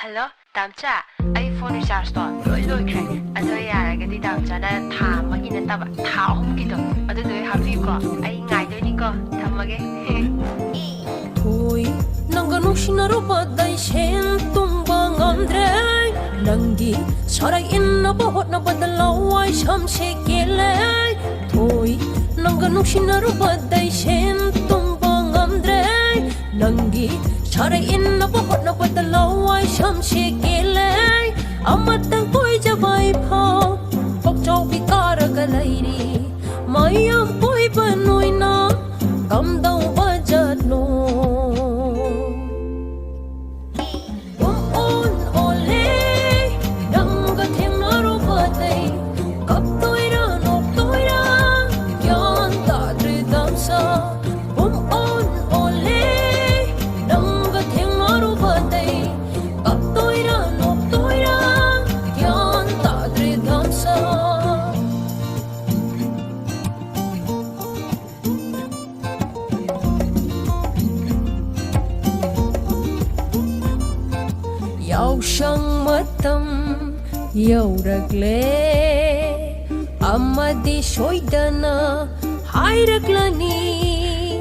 Hello, Damcha. iPhone recharge to lôi khre. Adoi yaragadi Damcha na tha magi na taba tha hum ki to. Adu doi happy ko. Ai ngai doi ni ko. Thamage. Thôi nanga nushinaru badai shen tumba ngamdre nangi sarai inna bahot na badalawai shamse kele. Thôi nanga nushinaru badai shen tumba ngamdre nangi sarai inna bahot na badalawai shamse kele. Amatang koi jabai phao pokchau bikara galairi mayam koi banoina kamdau bajat no. Yausang matam yauragle amadi soidana hairaglani.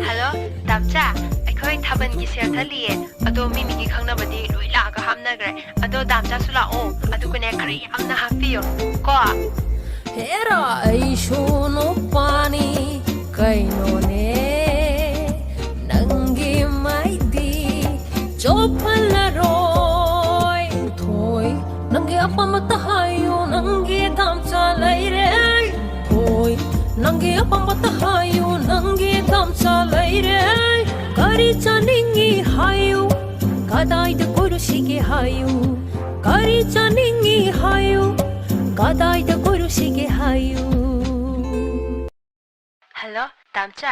Hello, Damcha. Akhoi thaban ki share thaliye. Ado mimi ki khangna badi loi la ga hamna gre. Ado Damcha sula o. Adu kone khari amna happy ko. Hera aishono pani kaino ne nangi maidi chopalaro. Nangi apa matahayo nangi Damcha laire. Thôi nangi apa matahayo nangi Damcha laire. Kari chaningi hayo kadai de kurusige hayo. Kari chaningi hayo kadai de kurusige hayo. Hello, Damcha.